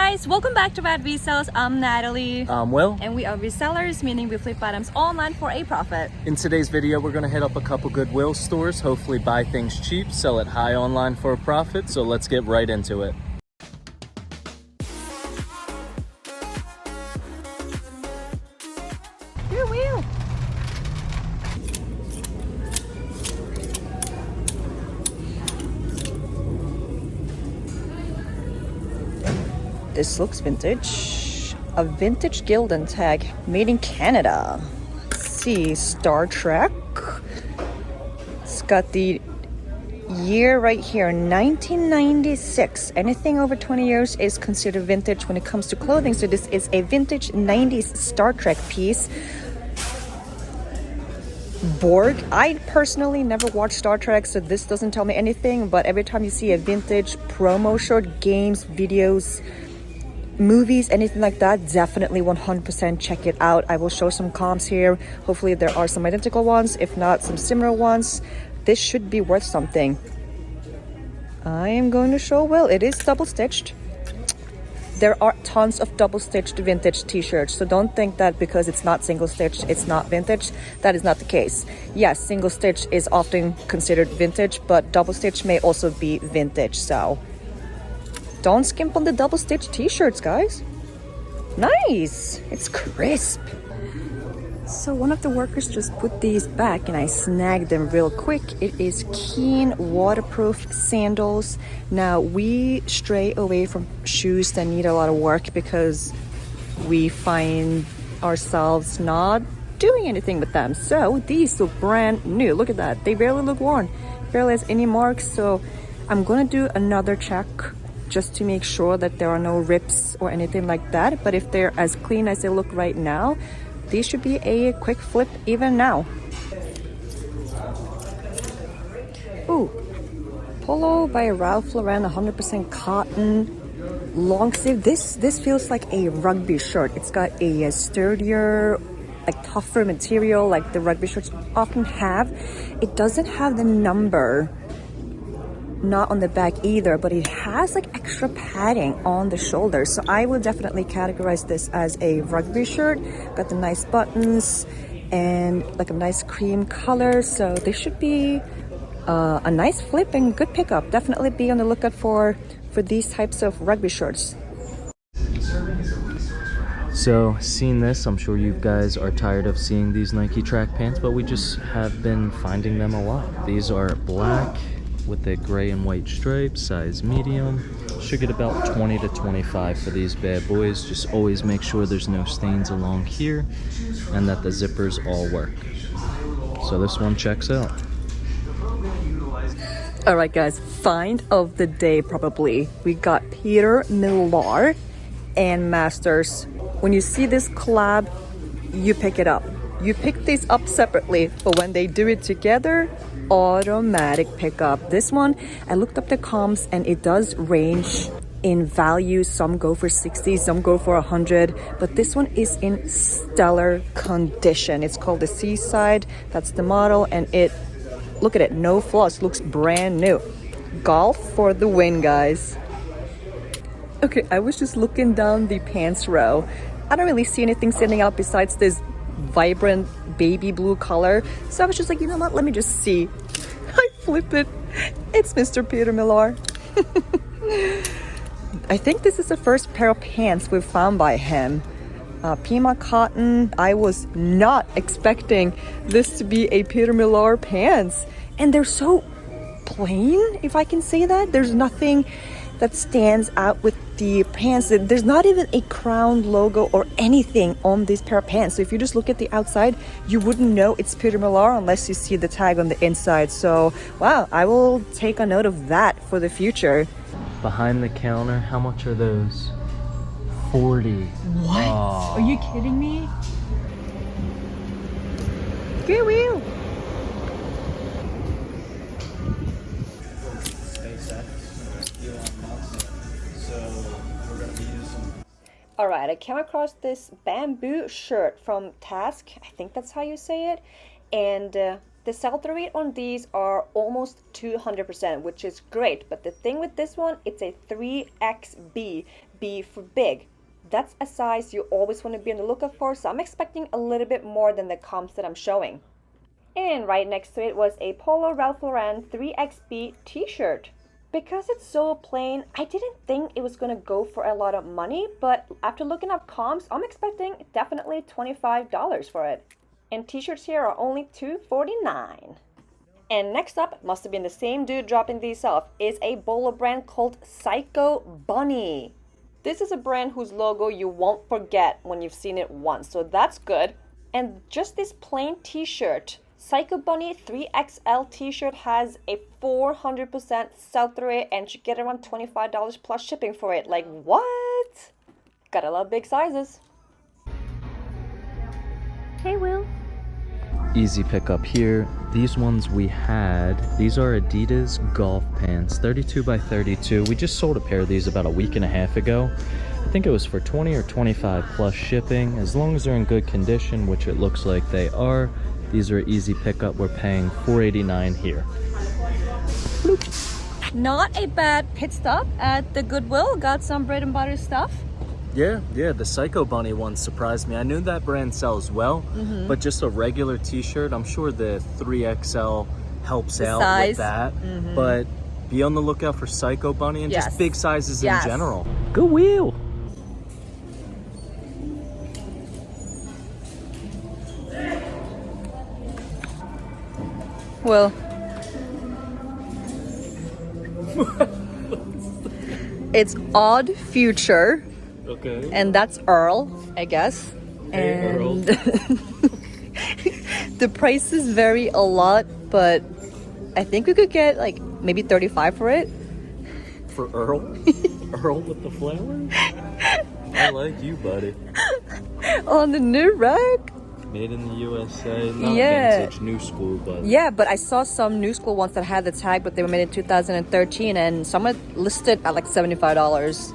guys, welcome back to Bad Resells. I'm Natalie. I'm Will. And we are resellers, meaning we flip items online for a profit. In today's video, we're going to hit up a couple Goodwill stores, hopefully buy things cheap, sell it high online for a profit. So let's get right into it. Here, Will. This looks vintage. A vintage Gildan tag made in Canada. Let's see, Star Trek. It's got the year right here, 1996. Anything over 20 years is considered vintage when it comes to clothing. So this is a vintage 90s Star Trek piece. Borg. I personally never watched Star Trek, so this doesn't tell me anything, but every time you see a vintage promo shirt, games, videos, movies, anything like that, definitely 100% check it out. I will show some comps here. Hopefully there are some identical ones, if not some similar ones. This should be worth something. I am going to show Will. It is double stitched. There are tons of double stitched vintage t-shirts, so don't think that because it's not single stitched it's not vintage. That is not the case. Yes, single stitch is often considered vintage, but double stitch may also be vintage, so don't skimp on the double stitch t-shirts, guys. Nice, it's crisp. So one of the workers just put these back and I snagged them real quick. It is Keen waterproof sandals. Now we stray away from shoes that need a lot of work because we find ourselves not doing anything with them. So these look brand new. Look at that, they barely look worn, barely has any marks. So I'm gonna do another check just to make sure that there are no rips or anything like that. But if they're as clean as they look right now, these should be a quick flip even now. Ooh, Polo by Ralph Lauren, 100% cotton, long sleeve. This feels like a rugby shirt. It's got a sturdier, like tougher material like the rugby shirts often have. It doesn't have the number, not on the back either, but it has like extra padding on the shoulder, so I will definitely categorize this as a rugby shirt. Got the nice buttons and like a nice cream color, so this should be a nice flip and good pickup. Definitely be on the lookout for these types of rugby shirts. So seeing this, I'm sure you guys are tired of seeing these Nike track pants, but we just have been finding them a lot. These are black with a gray and white stripe, size medium. Should get about 20 to 25 for these bad boys. Just always make sure there's no stains along here and that the zippers all work. So this one checks out. All right guys, find of the day probably. We got Peter Millar and Masters. When you see this collab, you pick it up. You pick these up separately, but when they do it together, automatic pickup. This one, I looked up the comps and it does range in value. Some go for 60, some go for 100, but this one is in stellar condition. It's called the Seaside. That's the model, and it, look at it, no flaws, looks brand new. Golf for the win, guys. Okay, I was just looking down the pants row. I don't really see anything standing out besides this vibrant baby blue color, so I was just like, you know what, let me just see. I flip it, it's Mr. Peter Millar. I think this is the first pair of pants we've found by him. Pima cotton. I was not expecting this to be a Peter Millar pants, and they're so plain, if I can say that. There's nothing that stands out with the pants. There's not even a crown logo or anything on this pair of pants, so if you just look at the outside you wouldn't know it's Peter Millar unless you see the tag on the inside. So wow, I will take a note of that for the future. Behind the counter, how much are those? 40. What? Oh. Are you kidding me? Get real. Alright, I came across this bamboo shirt from Task, I think that's how you say it, and the sell-through rate on these are almost 200%, which is great, but the thing with this one, it's a 3XB. B for big. That's a size you always want to be on the lookout for, so I'm expecting a little bit more than the comps that I'm showing. And right next to it was a Polo Ralph Lauren 3XB t-shirt. Because it's so plain, I didn't think it was gonna go for a lot of money, but after looking up comps, I'm expecting definitely $25 for it. And t-shirts here are only $2.49. And next up, must have been the same dude dropping these off, is a bolo brand called Psycho Bunny. This is a brand whose logo you won't forget when you've seen it once, so that's good. And just this plain t-shirt, Psycho Bunny 3XL t-shirt has a 400% sell-through rate and should get around $25 plus shipping for it. Like, what? Gotta love big sizes. Hey, Will. Easy pickup here. These ones we had, these are Adidas golf pants, 32 by 32. We just sold a pair of these about a week and a half ago. I think it was for 20 or 25 plus shipping. As long as they're in good condition, which it looks like they are, these are easy pickup. We're paying $4.89 here. Bloop. Not a bad pit stop at the Goodwill. Got some bread and butter stuff. Yeah, the Psycho Bunny one surprised me. I knew that brand sells well, but just a regular t-shirt, I'm sure the 3XL helps out with that. But be on the lookout for Psycho Bunny and just big sizes in general. Goodwill. Well, it's Odd Future. Okay. And that's Earl, I guess. Hey, and the prices vary a lot, but I think we could get like maybe 35 for it. For Earl? Earl with the flowers? I like you, buddy. On the new rack. Made in the USA, not vintage, new school, but... Yeah, but I saw some new school ones that had the tag, but they were made in 2013, and some are listed at like $75.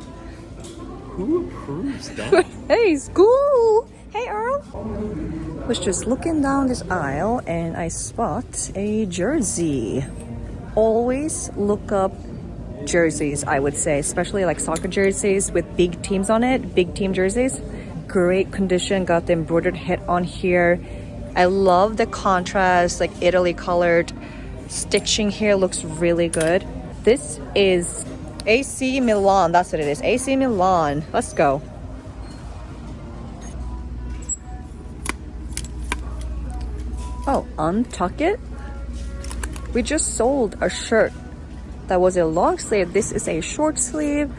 Who approves that? Hey, school! Hey, Earl! Was just looking down this aisle, and I spot a jersey. Always look up jerseys, I would say, especially like soccer jerseys with big teams on it, big team jerseys. Great condition, got the embroidered head on here. I love the contrast, like Italy colored stitching here, looks really good. This is AC Milan, that's what it is, AC Milan. Let's go. Oh, Untuckit. We just sold a shirt that was a long sleeve. This is a short sleeve,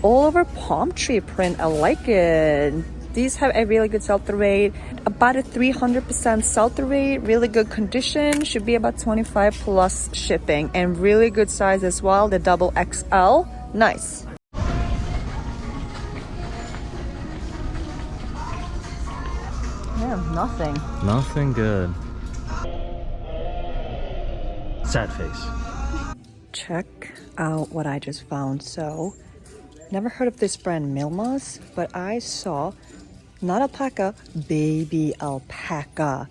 all over palm tree print. I like it. These have a really good sell-through rate, about a 300% sell-through rate, really good condition, should be about 25 plus shipping, and really good size as well, the double XL. Nice. Yeah, nothing. Nothing good. Sad face. Check out what I just found. So, never heard of this brand Millar's, but I saw not alpaca, baby alpaca.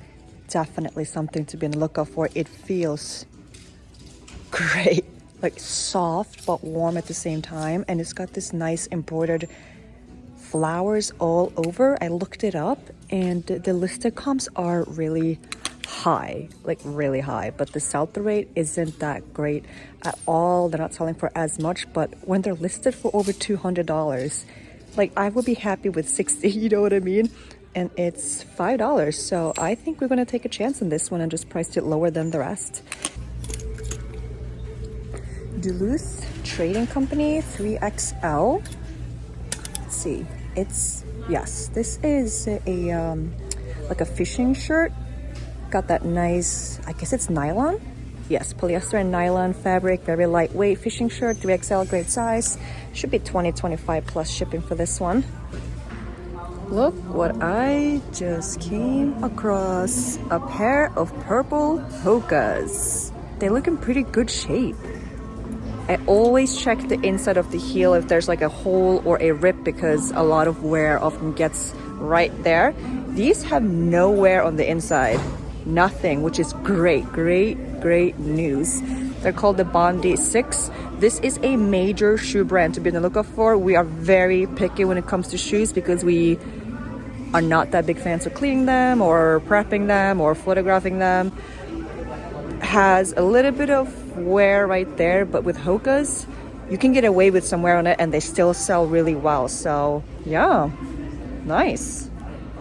Definitely something to be on the lookout for. It feels great, like soft but warm at the same time, and it's got this nice embroidered flowers all over. I looked it up, and the listed comps are really high, like really high, but the sell-through rate isn't that great at all. They're not selling for as much, but when they're listed for over $200, like I would be happy with 60, you know what I mean? And it's $5, so I think we're gonna take a chance on this one and just priced it lower than the rest. Duluth Trading Company 3XL. Let's see, this is a like a fishing shirt. Got that nice, I guess it's nylon. Yes, polyester and nylon fabric, very lightweight fishing shirt, 3XL, great size. Should be 20-25 plus shipping for this one. Look what I just came across. A pair of purple Hokas. They look in pretty good shape. I always check the inside of the heel if there's like a hole or a rip, because a lot of wear often gets right there. These have no wear on the inside. Nothing, which is great news. They're called the Bondi 6. This is a major shoe brand to be on the lookout for. We are very picky when it comes to shoes because we are not that big fans of cleaning them or prepping them or photographing them. Has a little bit of wear right there, but with Hokas, you can get away with some wear on it and they still sell really well. So yeah, nice.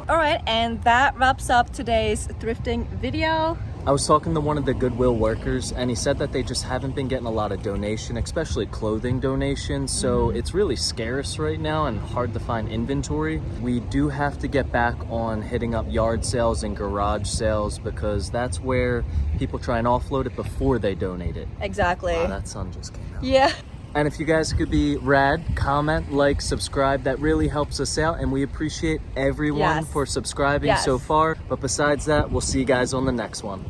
All right, and that wraps up today's thrifting video. I was talking to one of the Goodwill workers and he said that they just haven't been getting a lot of donation, especially clothing donations. So it's really scarce right now and hard to find inventory. We do have to get back on hitting up yard sales and garage sales because that's where people try and offload it before they donate it. Exactly. Wow, that sun just came out. Yeah. And if you guys could be rad, comment, like, subscribe, that really helps us out. And we appreciate everyone for subscribing so far. But besides that, we'll see you guys on the next one.